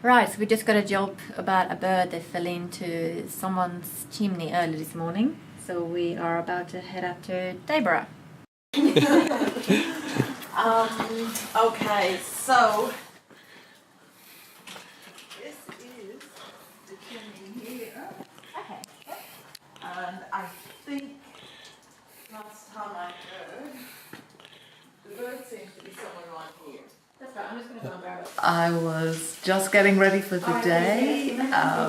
Right, so we just got a job about a bird that fell into someone's chimney early this morning. So we are about to head up to Babbler. Okay, so this is the chimney here. Okay. And I think last time I heard, the bird seems to be somewhere around here. That's right, I'm just going to go and grab it. I was just getting ready for the day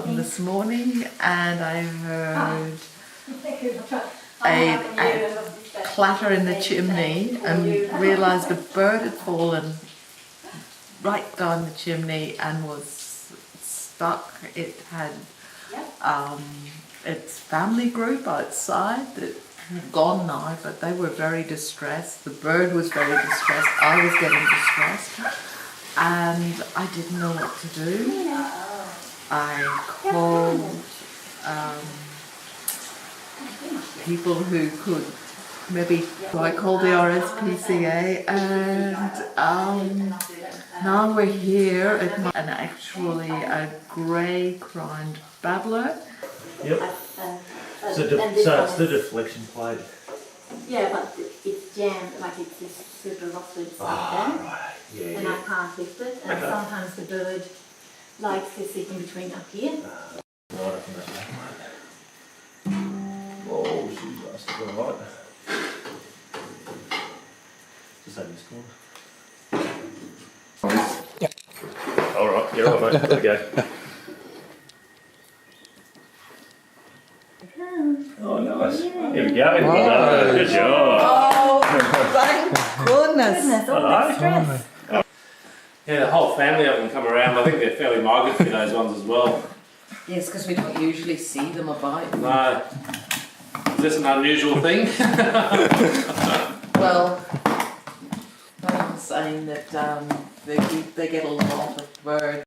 this morning, and I heard a clatter in the chimney and realised a bird had fallen right down the chimney and was stuck. It had its family group outside that had gone now, but they were very distressed. The bird was very distressed. I was getting distressed, and I didn't know what to do. I called people who could maybe. I called the RSPCA, and now we're here at and actually a grey-crowned babbler. Yep. So it's the deflection plate. Yeah, but it's jammed, like it's just super rocky upside down. Right. Yeah, And I can't lift it, and Okay. sometimes the bird likes to sit in between up here. Right up in that one. Oh, she's busted all right. Just have this corner. Yeah. All right, you're right, mate. There we go. Oh, nice. Here we go. Good job. Oh, thank goodness. Goodness, all that stress. Yeah, the whole family of them come around. I think they're fairly migratory, those ones as well. Yes, because we don't usually see them about. No. Is this an unusual thing? Well, I'm saying that they get a lot of birds